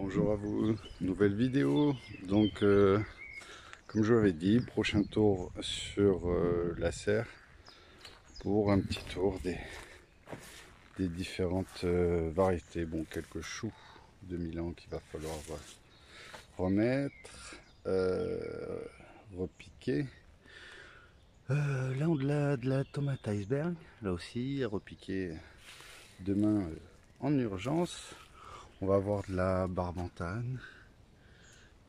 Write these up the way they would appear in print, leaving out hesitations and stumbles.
Bonjour à vous, nouvelle vidéo. Donc comme je vous avais dit, prochain tour sur la serre pour un petit tour des différentes variétés. Bon, quelques choux de Milan qu'il va falloir remettre, repiquer. Là on a de la tomate iceberg, là aussi repiquer demain en urgence. On va avoir de la barbantane.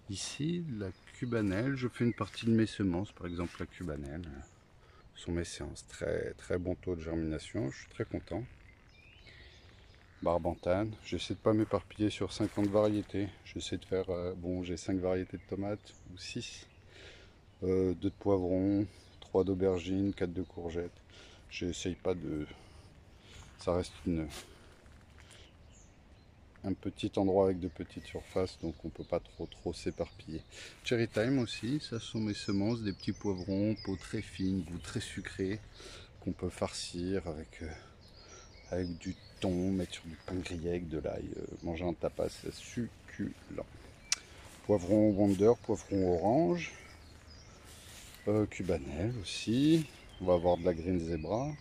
Ici, la cubanelle, je fais une partie de mes semences, par exemple la cubanelle. Ce sont mes séances, très bon taux de germination, je suis très content. Barbantane, j'essaie de ne pas m'éparpiller sur 50 variétés. J'essaie de faire, bon, j'ai 5 variétés de tomates, ou 6. 2 de poivrons, 3 d'aubergines, 4 de courgettes. J'essaye pas de... Ça reste un petit endroit avec de petites surfaces, donc on peut pas trop s'éparpiller. Cherry Time aussi, ça sont mes semences, des petits poivrons, peau très fine, goût très sucré, qu'on peut farcir avec du thon, mettre sur du pain grillé avec de l'ail, manger en tapas, c'est succulent. Poivron Wonder, poivron orange, cubanelle aussi, on va avoir de la Green Zebra,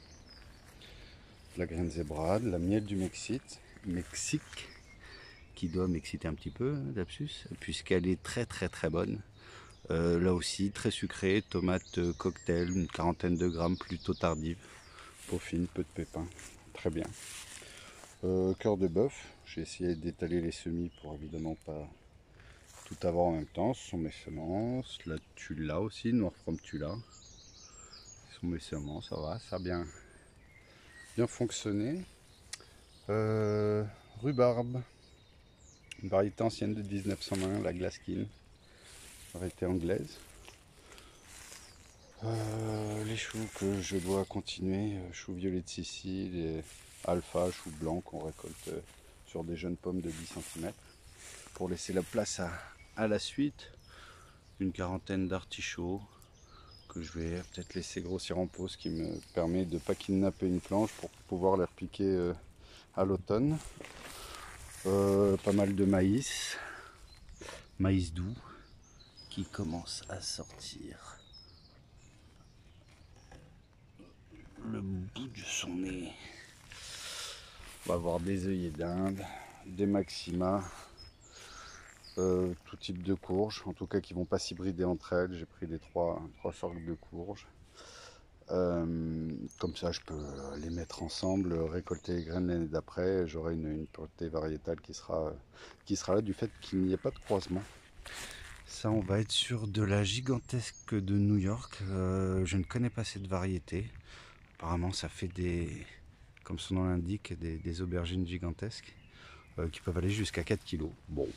de la miel du Mexique, qui doit m'exciter un petit peu, lapsus, puisqu'elle est très bonne. Là aussi, très sucrée, tomate cocktail, une quarantaine de grammes, plutôt tardive, peau fine, peu de pépins, très bien. Cœur de bœuf, j'ai essayé d'étaler les semis pour évidemment pas tout avoir en même temps. Ce sont mes semences. La Tula aussi, Noir From Tula. Ce sont mes semences, ça a bien fonctionné. Rhubarbe, une variété ancienne de 1920, la Glaskin, variété anglaise. Les choux que je dois continuer, choux violet de Sicile et alpha, choux blancs qu'on récolte sur des jeunes pommes de 10 cm. Pour laisser la place à la suite, une quarantaine d'artichauts que je vais peut-être laisser grossir en pot, ce qui me permet de ne pas kidnapper une planche pour pouvoir les repiquer à l'automne. Pas mal de maïs doux qui commence à sortir le bout de son nez. On va avoir des œillets d'Inde, des maxima, tout type de courges, en tout cas qui vont pas s'hybrider entre elles. J'ai pris les trois sortes de courges. Comme ça je peux les mettre ensemble, récolter les graines l'année d'après, j'aurai une portée variétale qui sera là du fait qu'il n'y ait pas de croisement. Ça, on va être sur de la gigantesque de New York. Je ne connais pas cette variété. Apparemment ça fait comme son nom l'indique, des aubergines gigantesques qui peuvent aller jusqu'à 4 kg. Bon,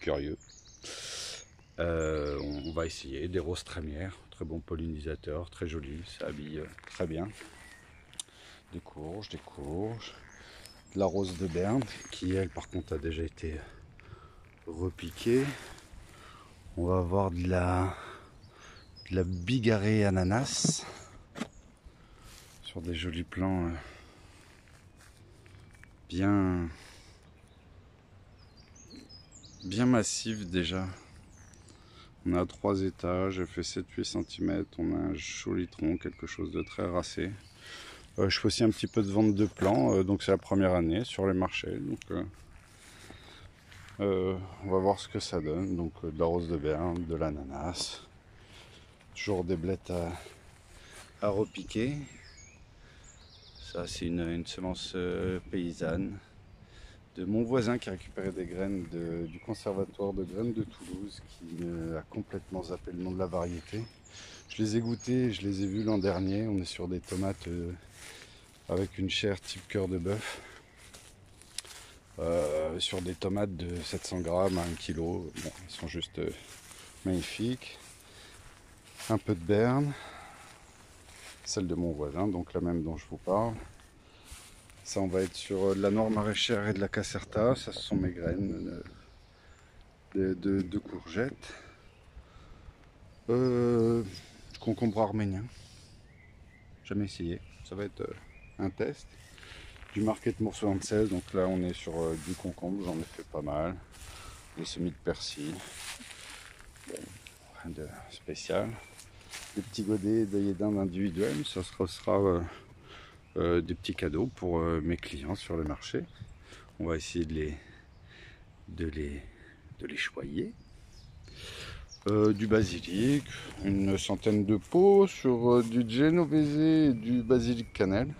curieux. On va essayer des roses trémières, très bon pollinisateur, très joli, ça habille très bien. Des courges, de la rose de Berne qui elle par contre a déjà été repiquée. On va avoir de la bigarrée ananas sur des jolis plants bien massifs déjà. On a 3 étages, elle fait 7-8 cm, on a un joli tronc, quelque chose de très racé. Je fais aussi un petit peu de vente de plants, donc c'est la première année sur les marchés. Donc, on va voir ce que ça donne. Donc de la rose de Berne, de l'ananas, toujours des blettes à repiquer. Ça c'est une semence paysanne de mon voisin qui a récupéré des graines du conservatoire de graines de Toulouse, qui a complètement zappé le nom de la variété. Je les ai goûtées, je les ai vus l'an dernier. On est sur des tomates avec une chair type cœur de bœuf. Sur des tomates de 700 grammes à 1 kg. Bon, elles sont juste magnifiques. Un peu de Berne, celle de mon voisin, donc la même dont je vous parle. Ça, on va être sur de la noire maraîchère et de la caserta. Ça, ce sont mes graines de courgettes. Concombre arménien. Jamais essayé. Ça va être un test. du Market Mour 76. Donc là on est sur du concombre, j'en ai fait pas mal. Des semis de persil. Bon, rien de spécial. Des petits godets d'œillets d'Inde individuels, ça sera des petits cadeaux pour mes clients sur le marché. On va essayer de les choyer. Du basilic, une centaine de pots sur du genovese et du basilic cannelle.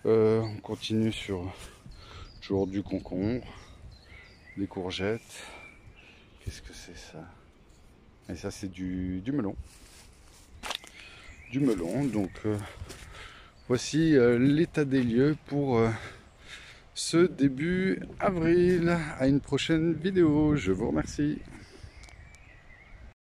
On continue sur toujours du concombre, des courgettes. Qu'est-ce que c'est ça? Et ça c'est du melon. Du melon, donc voici l'état des lieux pour ce début avril. À une prochaine vidéo, je vous remercie.